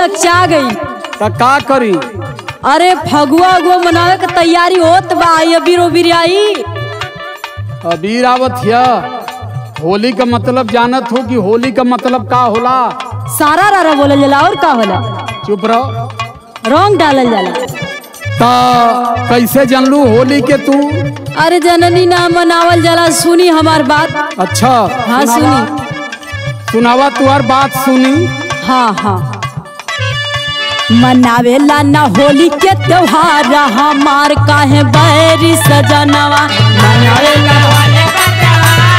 लक्षा गई। तो का करी? अरे फगुआ उगुआ मनावे के तैयारी होत बा। अबीर उबीर आई। अबीर आवत हिया। होली का मतलब जानत हो कि होली का मतलब का होला? सारा रारा बोलल जाला और का होला? चुप रहो। रंग डालल जाला। ता कैसे जानलू होली के तू? अरे जननी ना मनावल जाला। सुनी हमार बात। अच्छा हाँ सुनावा। सुनी। सुनावा तुहार बात सुनी। हाँ हाँ मनावेला ना होली के त्योहार हमार काहे बैरी सजनवा। मनावेला होली के त्योहार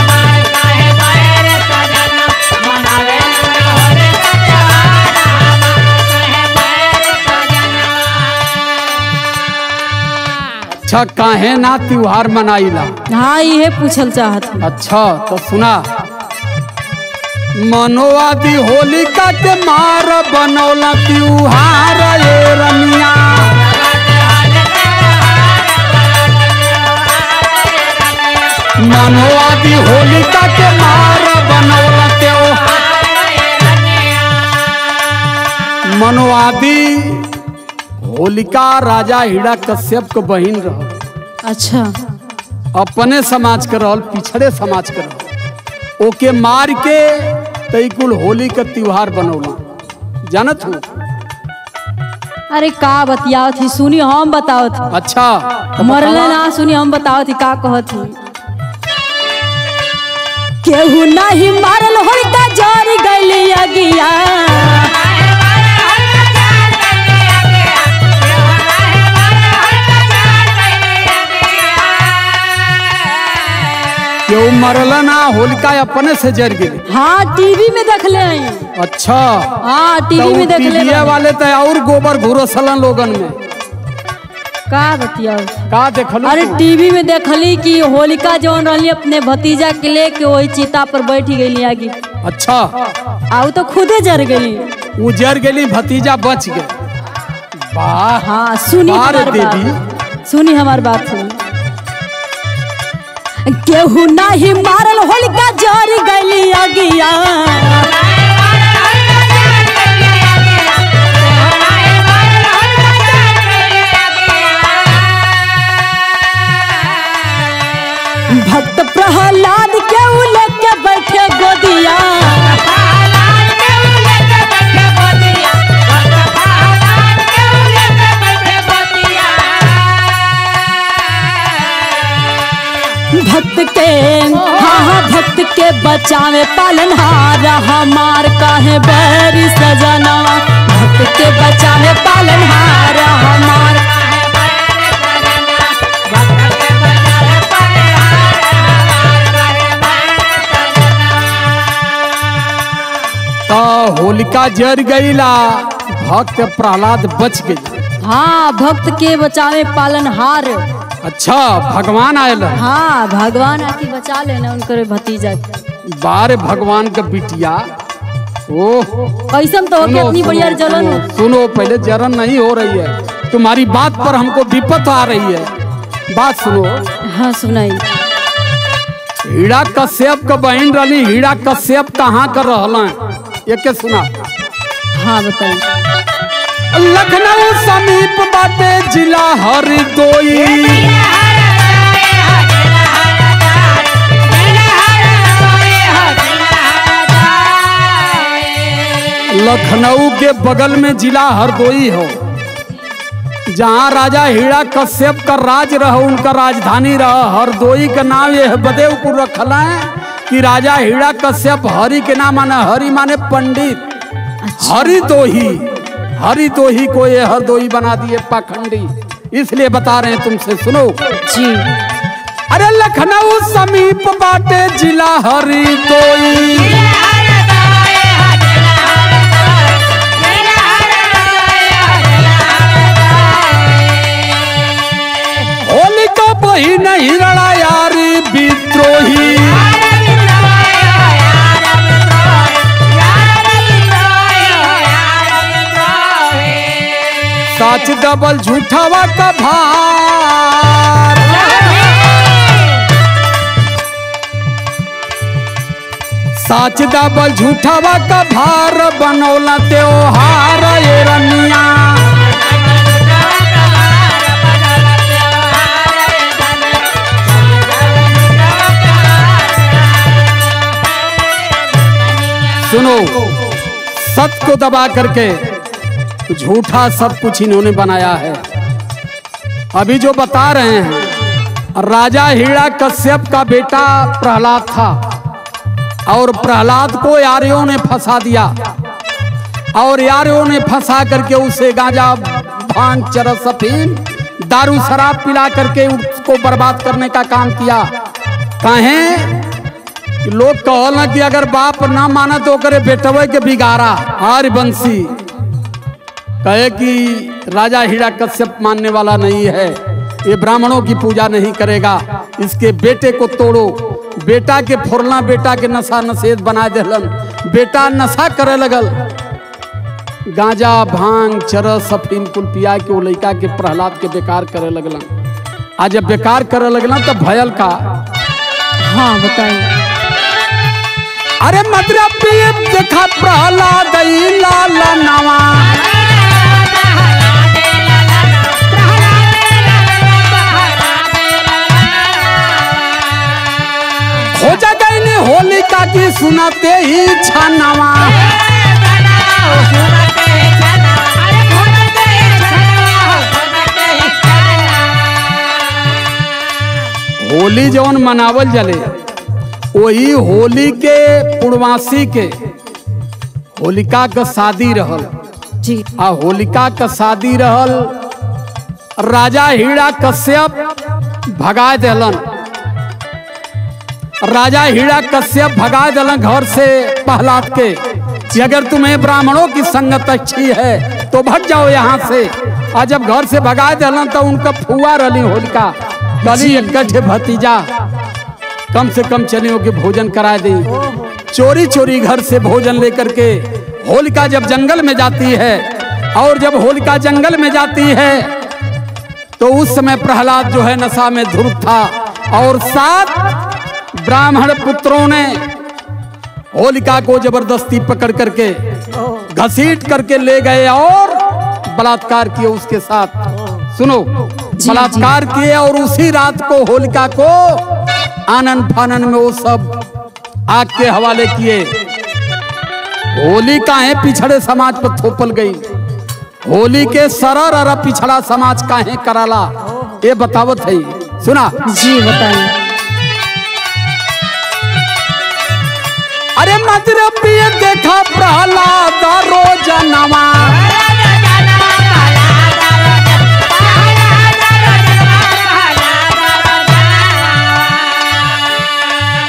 हमार काहे बैरी सजनवा। मनावेला होली के त्योहार हमार काहे बैरी सजनवा। अच्छा काहे ना त्योहार मनाइला? हाँ ये पूछल चाहत। अच्छा तो सुना। मनोवादी होलिका के मार बनौला त्योहार ये रमिया। मनोवादी होलिका के मार बनौला त्योहार। मनोवादी होलिका राजा हिरण्यकश्यप के बहिन रह। अच्छा अपने समाज के रहल, पिछड़े समाज के रहल। ओके मार के तई कुल होली का त्योहार बनौला। जानत हो? अरे का बतियावत थी? सुनी हम बतावत थी। अच्छा तो मरले बतावा। ना सुनी हम बतावत थी का कहत थी। केहू नहीं मारल होलिका जर गइली अगिया। केहू मरला ना, होलिका अपने से जर गई। हाँ टीवी में देख ले। अच्छा हाँ टीवी में देख ले। टीवी वाले तो और गोबर घुरसलन लोगन में। का बतिया? का देखलू? अरे टीवी में देखली कि होलिका जौन रहली अपने भतीजा के लेके वही चिता पर बैठी गई आगे। अच्छा आउ तो खुदे जर गई। वो जर गई, भतीजा बच गए। वाह। हाँ सुनी बार हमार देवी। बात। सुनी हमार बात सुनी। केहू नहीं मारल होलिका जर गइली अगिया। भक्त प्रहलाद के लेके बैठे गोदिया। भक्त के हाँ भक्त के बचावे पालनहार हमार काहे बैरी सजनवा। भक्त के बचावे पालनहार हमार तो होलिका जर गईला, भक्त प्रहलाद बच गई। हाँ भक्त के बचावे पालनहार। अच्छा भगवान आयल। हाँ भगवान आके बचा लेना उनकर भतीजा। बारे भगवान का बिटिया। ओह कैसन तो होके इतनी बढ़िया जलन। सुनो पहले जलन नहीं हो रही है, तुम्हारी बात पर हमको विपत आ रही है। बात सुनो। हाँ सुनाई। हिरण्यकश्यप का बहन रही। हिरण्यकश्यप कहाँ कर रहला? एक सुना। हाँ बताई। लखनऊ समीप बाटे जिला हरदोई। लखनऊ के बगल में जिला हरदोई हो, जहाँ राजा हिरण्यकश्यप का राज रहा, उनका राजधानी रहा। हरदोई का नाम यह बदेवपुर रखला है कि राजा हिरण्यकश्यप हरि के नाम माने, हरि माने पंडित। हरिदोही, हरिदोही को ये हरदोई बना दिए पाखंडी, इसलिए बता रहे हैं तुमसे। सुनो जी। अरे लखनऊ समीप बाटे जिला हरिदोई। होलिका बहिन हिरणा यारी विद्रोही। सच डबल झूठावा का भार। साच दबल झूठावा का भार बनौला त्योहार ये रनिया। सुनो, सत्य को दबा करके झूठा सब कुछ इन्होंने बनाया है। अभी जो बता रहे हैं, राजा हिरण्यकश्यप का बेटा प्रहलाद था और प्रहलाद को यारियों ने फंसा दिया और यारियों ने फंसा करके उसे गांजा भांग चरस अफीम दारू शराब पिला करके उसको बर्बाद करने का काम किया। कहें लोग कहला कि अगर बाप ना माना तो करे बेटवे के बिगाड़ा। आर्य बंसी कहे कि राजा हिरण्यकश्यप मानने वाला नहीं है, ये ब्राह्मणों की पूजा नहीं करेगा, इसके बेटे को तोड़ो। बेटा के फुरला, बेटा के नशा नशेद बना देलन। बेटा नशा करे लगल, गांजा भांग चरस अफीम कुल पिया के वो लड़का के प्रहलाद के बेकार करे लगलन। आज जब बेकार करे लगलन तो भयल का। हाँ बताइए। अरे मतलब देखा प्रहलाद लाल नवा, खोजा गई होलिका की सुनाते ही छानवा। होली जौन मनावल जले वही होली के पूर्वासी के होलिका का शादी रहल जी। आ होलिका का शादी रहल, राजा हिरण्यकश्यप भगा देलन। राजा हिरण्यकश्यप भगा देलन घर से प्रहलाद के कि अगर तुम्हें ब्राह्मणों की संगत अच्छी है तो भाग जाओ यहाँ से। और जब घर से भगा देलन तो उनका फुआ रही होलिका, कली एक गठे भतीजा, कम से कम चलियों के भोजन करा दी। चोरी चोरी घर से भोजन लेकर के होलिका जब जंगल में जाती है, और जब होलिका जंगल में जाती है तो उस समय प्रहलाद जो है नशा में धुत था और 7 ब्राह्मण पुत्रों ने होलिका को जबरदस्ती पकड़ करके घसीट करके ले गए और बलात्कार किए उसके साथ। सुनो, बलात्कार किए और उसी रात को होलिका को आनन फानन में वो सब आग के हवाले किए। होली काहे पिछड़े समाज पर थोपल गई, होली के सरर अर पिछड़ा समाज काहे कराला, ये बतावत है। सुना जी बताइए। अरे मदर पिए देखा प्रहलाद रोजनवा,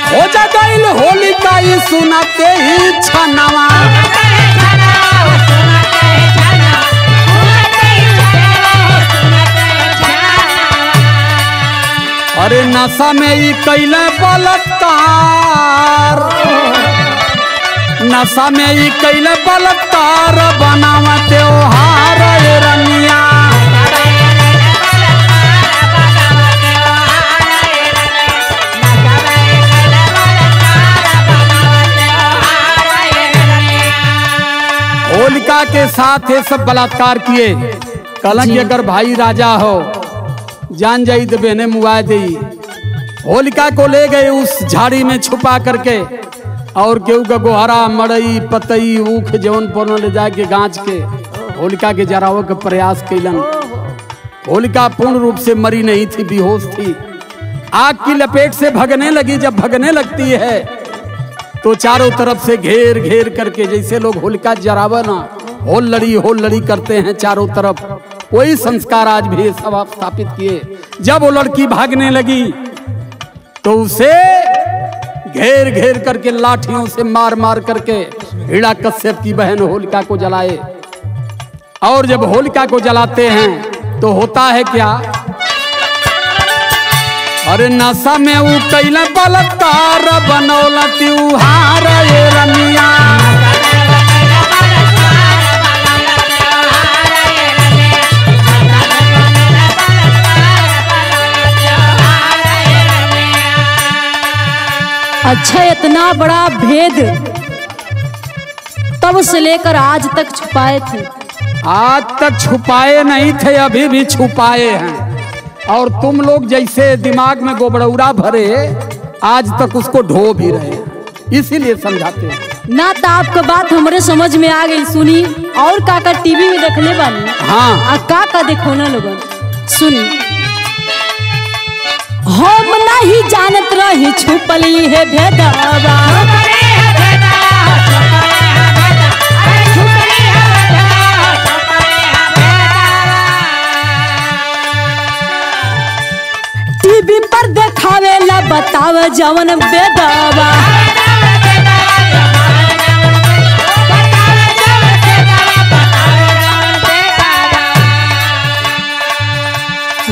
हो जा गईल होलिका ही सुनाते ही छनवा। अरे नशा में ही कैले बलात्कार, नशा में ही कैले बलात्कार बनावा त्योहार ये रनिया। होलिका के साथ ये सब बलात्कार किए। कहला कि अगर भाई राजा हो जान जाई तो बहने मुआ दी। होलिका को ले गए उस झाड़ी में छुपा करके और केहू का गोहरा मड़ई पतई ऊख जवन पनो ले जाके गांच के होलिका के जरावे के प्रयास कैलन। होलिका पूर्ण रूप से मरी नहीं थी, बेहोश थी। आग की लपेट से भगने लगी। जब भगने लगती है तो चारों तरफ से घेर घेर करके, जैसे लोग होलिका जरावा ना होल लड़ी करते हैं चारों तरफ, वही संस्कार आज भी सब स्थापित किए। जब वो लड़की भागने लगी तो उसे घेर घेर करके लाठियों से मार मार करके हिरण्यकश्यप की बहन होलिका को जलाए। और जब होलिका को जलाते हैं तो होता है क्या, अरे नशा में वो कैला बलात्कार बनौला त्योहार ये रनिया। अच्छा, इतना बड़ा भेद तब से लेकर आज तक छुपाए थे। आज तक छुपाए नहीं थे, अभी भी छुपाए हैं। और तुम लोग जैसे दिमाग में गोबड़ौरा भरे आज तक उसको ढो भी रहे हैं, इसीलिए समझाते हैं ना। तो आपका बात हमरे समझ में आ गई। सुनी और का टीवी में देखले बानी। हाँ, आ का देखो ना लोगन, सुनी। हम नहीं जानत रही छुपली है भेदवा, टीवी पर देखावे ला बताव जवन बेदवा।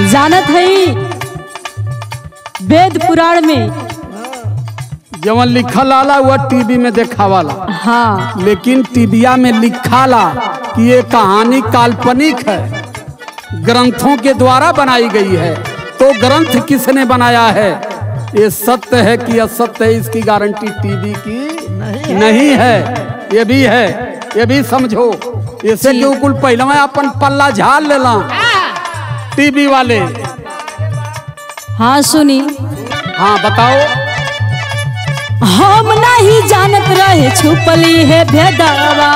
जानत है वेद पुराण में जवन लिखल आला वह टीवी में देखावाला। हाँ, लेकिन टीबिया में लिखाला कि ये कहानी काल्पनिक है, ग्रंथों के द्वारा बनाई गई है। तो ग्रंथ किसने बनाया है, ये सत्य है कि असत्य है, इसकी गारंटी टीवी की नहीं है। ये भी है, ये भी समझो। ऐसे कि कुल पहले में अपन पल्ला झाल लेला टीवी वाले। हाँ सुनी। हाँ बताओ। हम नहीं जानत रहे छुपली है भेदवा,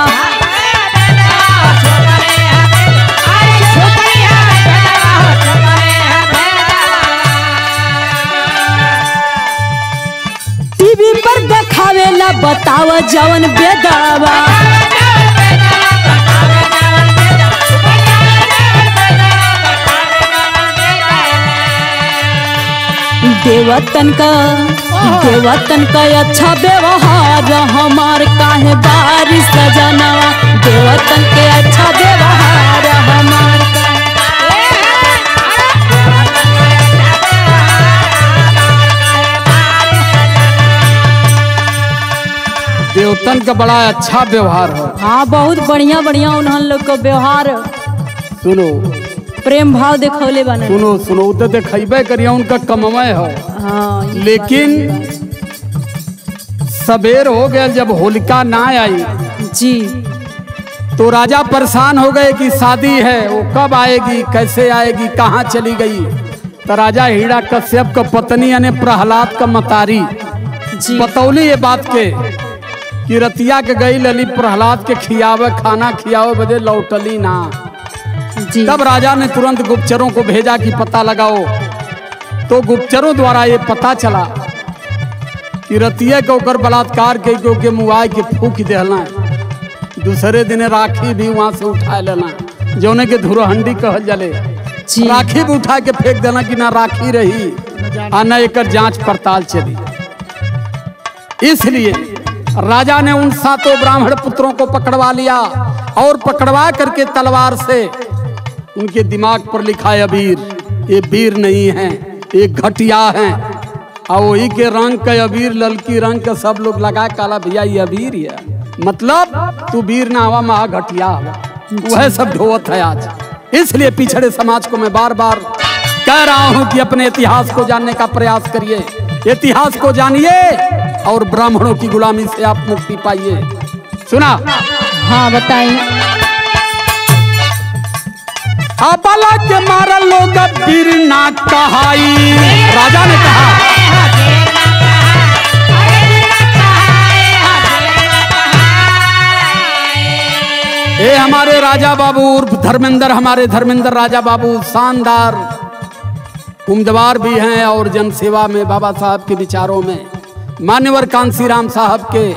टीवी पर देखावे ला बताव जवन बेदवा। देवतन का अच्छा व्यवहार हमार काहे बारिश सजनवा। देवतन के अच्छा व्यवहार हमार देवतन का बड़ा अच्छा व्यवहार है। हाँ, बहुत बढ़िया बढ़िया उन्हन लोग का व्यवहार। सुनो, प्रेम भाव देखौले बने। सुनो सुनो, तो देखेबे करिए उनका कममय हो। हाँ, लेकिन सबेर हो गया जब होलिका ना आई जी, तो राजा परेशान हो गए कि शादी है, वो कब आएगी, कैसे आएगी, कहाँ चली गई। तो राजा हिरण्यकश्यप का पत्नी यानी प्रहलाद का मतारी बतौली ये बात के कि रतिया के गई लली प्रहलाद के खियावे, खाना खियावे बदे लौटली ना। जी। तब राजा ने तुरंत गुप्तचरों को भेजा कि पता लगाओ। तो गुप्तचरों द्वारा ये पता चला कि रतिया के ओकर बलात्कार के मुआई के फूक देना। दूसरे दिन राखी भी वहां से उठा लेना, जौने के धुरहंडी कहल जले। राखी भी उठा के फेंक देना कि ना राखी रही और न एक जांच पड़ताल चली। इसलिए राजा ने उन 7 ब्राह्मण पुत्रों को पकड़वा लिया और पकड़वा करके तलवार से उनके दिमाग पर लिखा है अबीर। ये वीर नहीं है, ये घटिया है। और वही के रंग का अबीर, ललकी रंग का सब लोग लगा काला भैया ये अबीर है, मतलब तू वीर ना हुआ महा घटिया हुआ। वह सब ढोवत है आज। इसलिए पिछड़े समाज को मैं बार बार कह रहा हूं कि अपने इतिहास को जानने का प्रयास करिए, इतिहास को जानिए और ब्राह्मणों की गुलामी से आप मुक्ति पाइए। सुना? हाँ बताइए। अबला के मारा लोग वीर ना कहाई, राजा ने कहा। ये हमारे राजा बाबू उर्फ धर्मेंद्र, हमारे धर्मेंद्र राजा बाबू शानदार उम्मीदवार भी हैं और जनसेवा में बाबा साहब के विचारों में, मान्यवर कांसीराम साहब के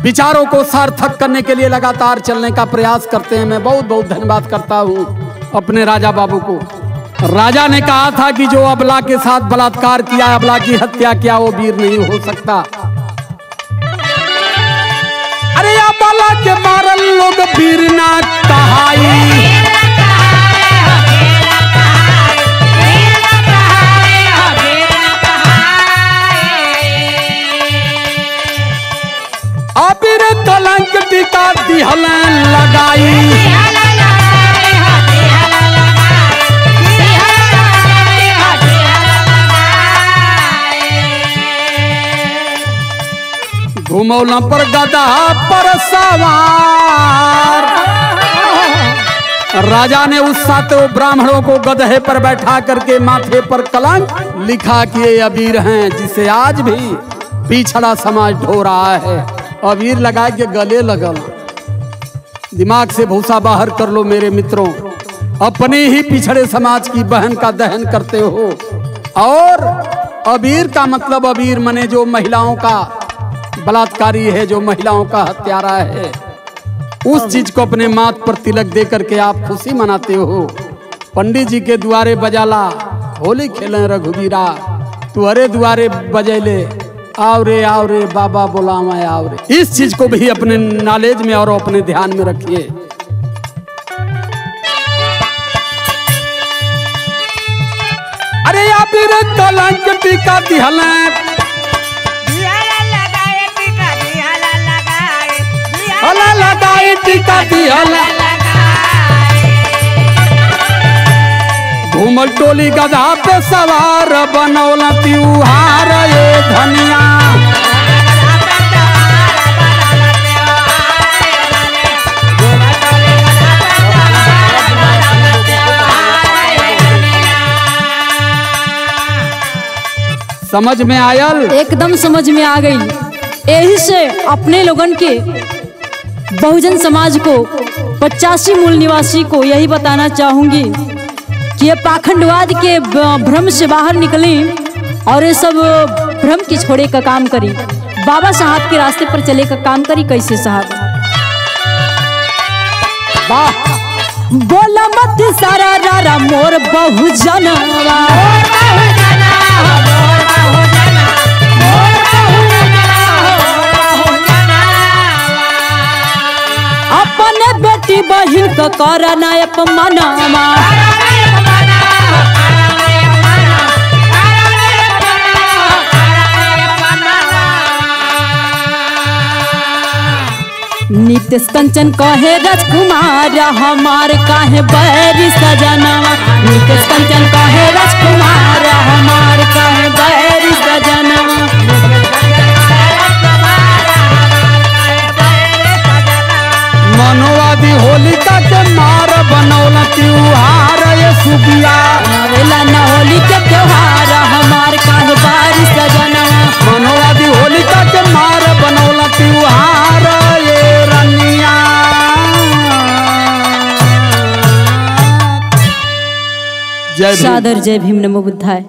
विचारों को सार्थक करने के लिए लगातार चलने का प्रयास करते हैं। मैं बहुत बहुत धन्यवाद करता हूं अपने राजा बाबू को। राजा ने कहा था कि जो अबला के साथ बलात्कार किया, अबला की हत्या किया, वो वीर नहीं हो सकता। अरे अबला के मारल लोग वीर ना कहाई। अबीर कलंक टीका दिहल लगाई। घुमौला पर गधा पर सवार। राजा ने उस 7 ब्राह्मणों को गधे पर बैठा करके माथे पर कलंक लिखा कि ये अबीर हैं जिसे आज भी पिछड़ा समाज ढो रहा है। अबीर लगा के गले लगल। दिमाग से भूसा बाहर कर लो मेरे मित्रों, अपने ही पिछड़े समाज की बहन का दहन करते हो। और अबीर का मतलब अबीर मने जो महिलाओं का बलात्कारी है, जो महिलाओं का हत्यारा है, उस चीज को अपने माथ पर तिलक दे करके आप खुशी मनाते हो। पंडित जी के द्वारे बजाला होली खेले रघुवीरा, तुअरे द्वारे बजैले आओ रे बाबा बोलावा आओ रे। इस चीज को भी अपने नॉलेज में और अपने ध्यान में रखिए। अरे अबीर कलंक टीका दिहले, हला लगाए टीका दिहले, घूमल टोली गधा पे सवार बनौला त्योहार ये धनिया। समझ में आयल? एकदम समझ में आ गई। यही से अपने लोगन के बहुजन समाज को 85 मूल निवासी को यही बताना चाहूंगी कि ये पाखंडवाद के भ्रम से बाहर निकली और ये सब भ्रम की छोड़े का काम करी, बाबा साहब के रास्ते पर चले का काम करी। कैसे साहब? बोला मत सारा रारा मोर बहुजनवा, अपने बेटी बहिन का करना अपमानमा, नितेश कंचन कहे राजकुमार हमार काहे बैरी सजनवा, नितेश कंचन कहे राजकुमार हमार काहे बैरी सजनवा। मनोवादी होलिका के मार बनौला त्योहार ये सुबिया, नवेला न होली के त्योहार हमार काहे बैरी सजनवा। मनोवादी होलिका के मार बनौला त्योहार ये रनिया। जय भीम। सादर जय भीम, नमो बुद्धाय।